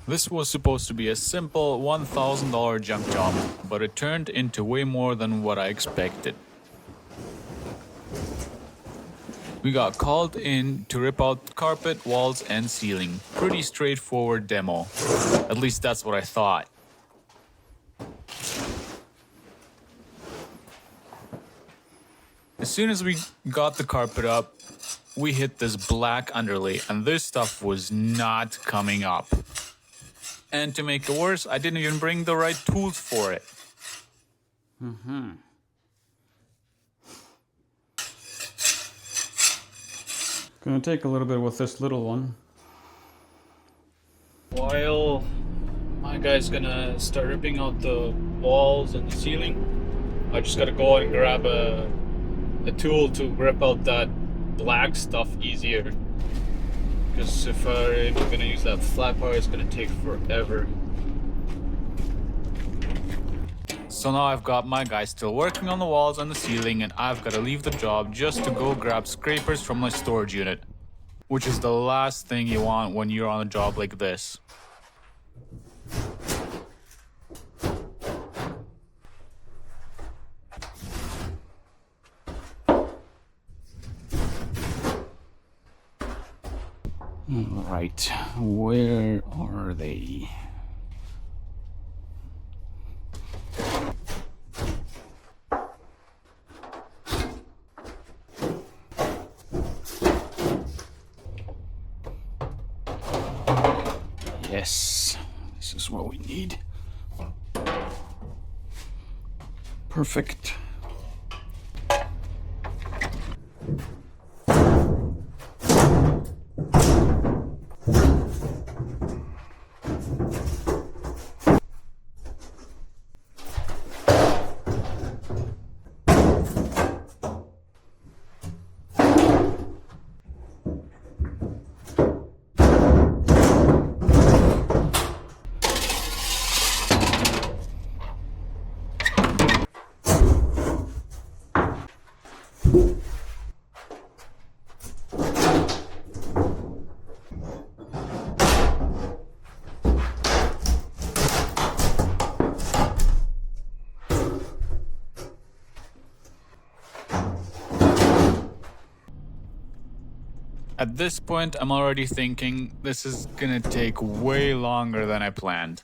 This was supposed to be a simple $1,000 junk job, but it turned into way more than what I expected. We got called in to rip out carpet, walls, and ceiling. Pretty straightforward demo. At least that's what I thought. As soon as we got the carpet up, we hit this black underlay, and this stuff was not coming up. And to make it worse, I didn't even bring the right tools for it. Gonna take a little bit with this little one. While my guy's gonna start ripping out the walls and the ceiling, I just gotta go out and grab a tool to rip out that black stuff easier. Because if I'm gonna use that flat part, it's gonna take forever. So now I've got my guy still working on the walls and the ceiling, and I've gotta leave the job just to go grab scrapers from my storage unit. Which is the last thing you want when you're on a job like this. Right, where are they? Yes, this is what we need. Perfect. At this point, I'm already thinking this is gonna take way longer than I planned.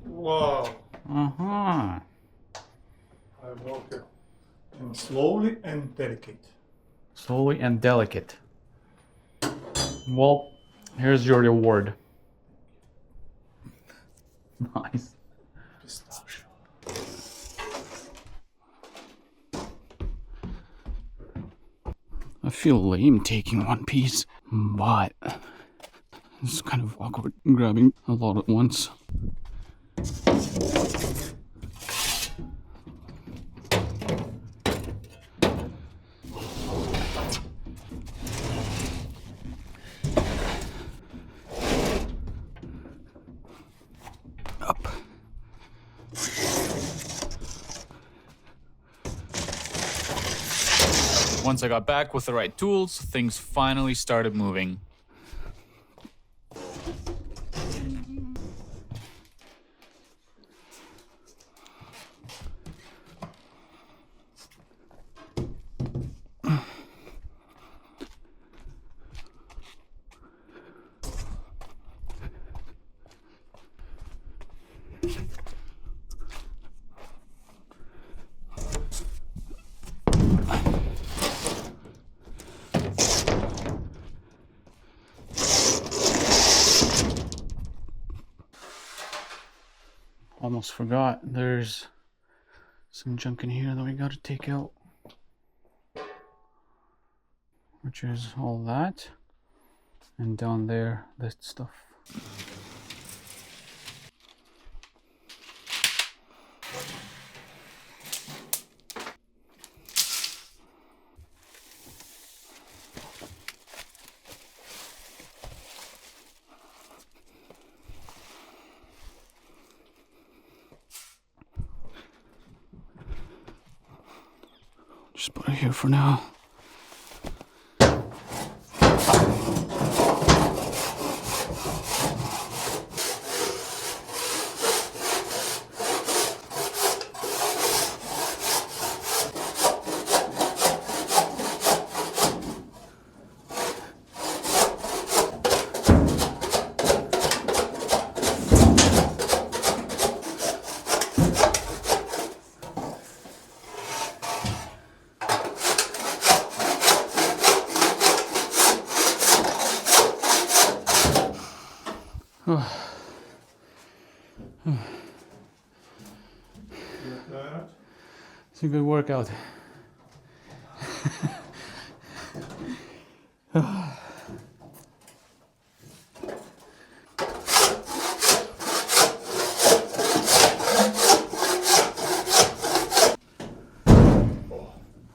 Wow. Uh-huh. I work it and slowly and delicate. Slowly and delicate. Well, here's your reward. Nice. Pistachio. I feel lame taking one piece, but it's kind of awkward grabbing a lot at once. Up. Once I got back with the right tools, things finally started moving. Almost forgot, there's some junk in here that we gotta take out. Which is all that. And down there, this stuff. Just put it here for now. It's a good workout.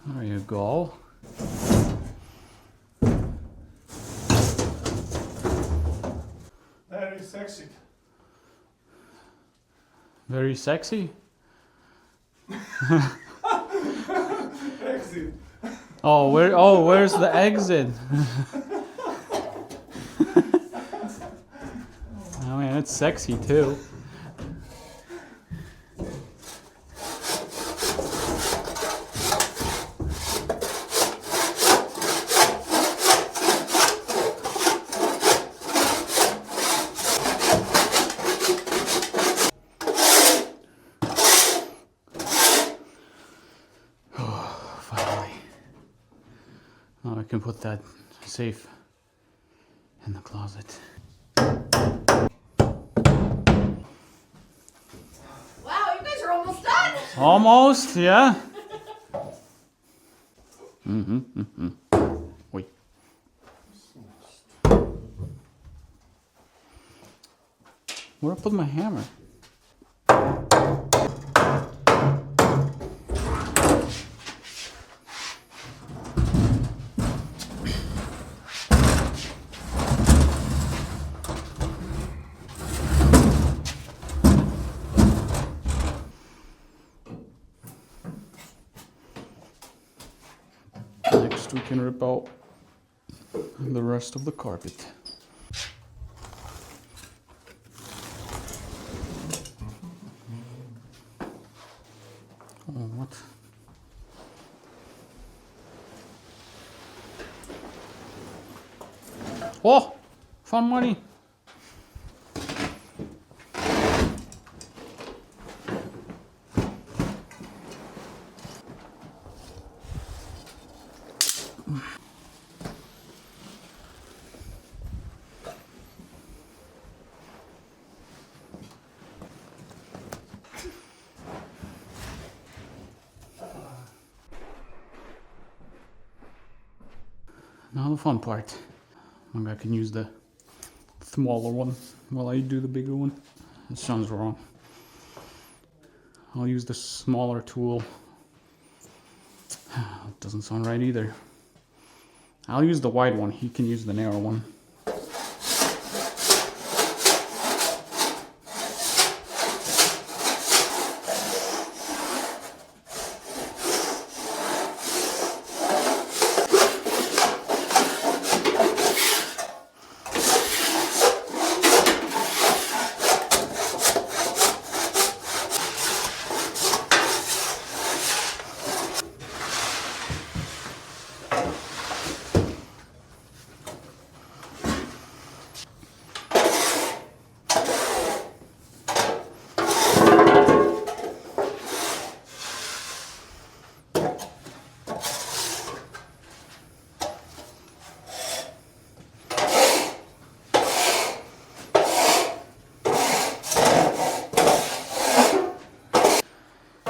There you go. Very sexy. Very sexy. Exit. Oh, where's the exit? Oh man, it's sexy too. Finally. Now I can put that safe in the closet. Wow, you guys are almost done. Almost, yeah. Wait. Where I put my hammer? Next we can rip out the rest of the carpet. Oh, what? Oh! Found money! Now the fun part. Maybe I can use the smaller one while I do the bigger one. It sounds wrong. I'll use the smaller tool. It doesn't sound right either. I'll use the wide one. He can use the narrow one.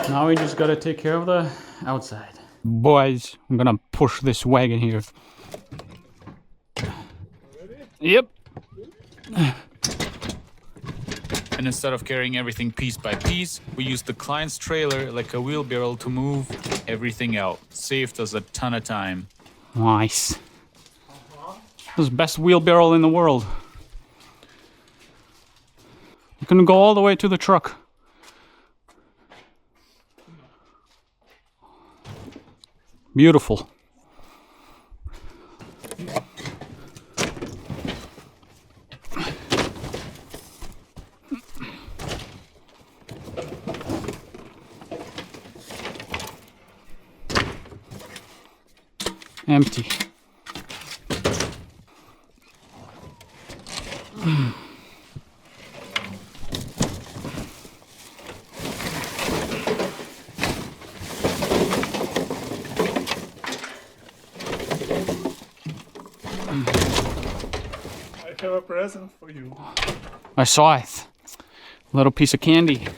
Now we just gotta take care of the outside. Boys, I'm gonna push this wagon here. Yep. And instead of carrying everything piece by piece, we used the client's trailer like a wheelbarrow to move everything out. Saved us a ton of time. Nice. This is the best wheelbarrow in the world. You can go all the way to the truck. Beautiful. Empty. I have a present for you. I saw it. Little piece of candy.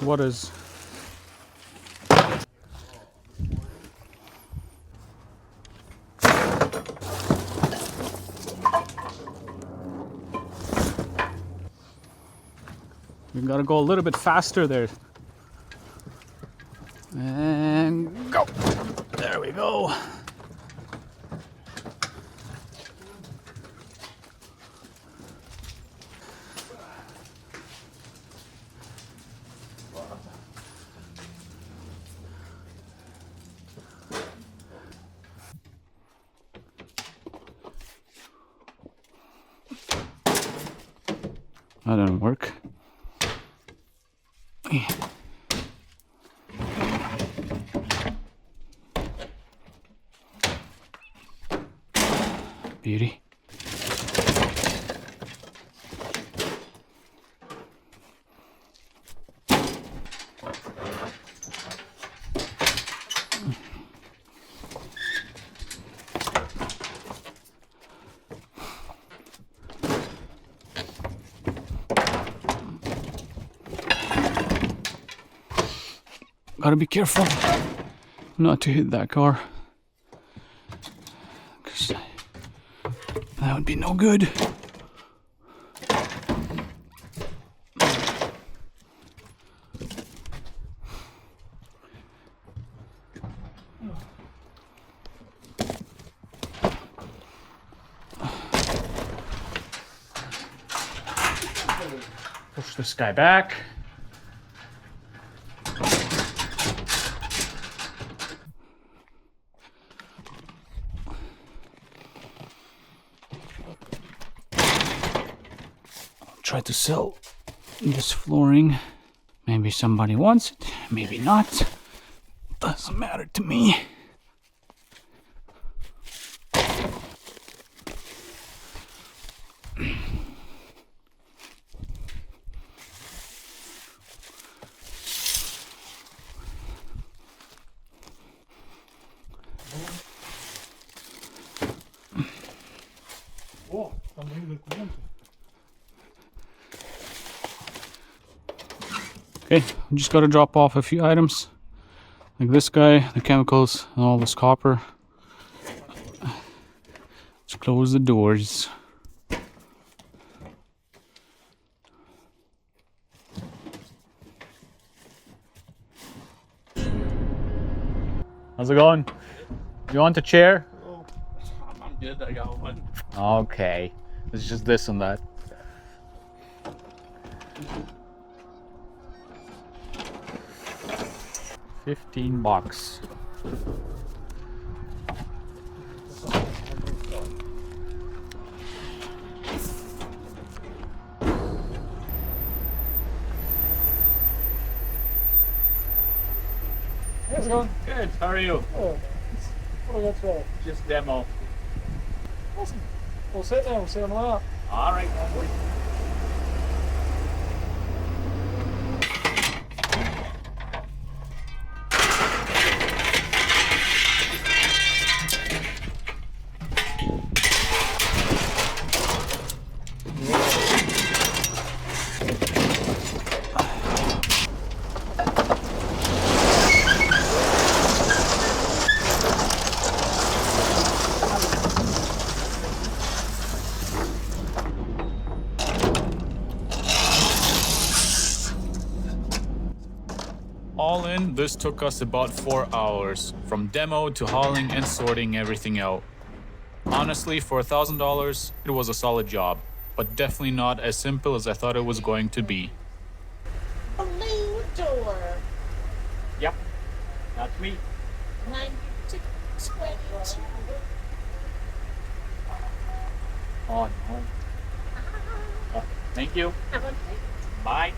What is? We gotta go a little bit faster there. And go. There we go. That didn't work. Beauty. Gotta be careful not to hit that car, 'cause that would be no good. Push this guy back. Try to sell this flooring. Maybe somebody wants it, maybe not. Doesn't matter to me. Oh, también del cliente. Okay, we just gotta drop off a few items. Like this guy, the chemicals, and all this copper. Let's close the doors. How's it going? You want a chair? Oh, I'm good. I got one. Okay. It's just this and that. $15. How's it going? Good. How are you? Oh, what do I got today? Just demo. Awesome. We'll sit there. We'll see them later. All right. All in, this took us about 4 hours, from demo to hauling and sorting everything out. Honestly, for $1,000, it was a solid job, but definitely not as simple as I thought it was going to be. Blue door. Yep, that's me. 9222. Oh, no. Thank you. Have a Bye.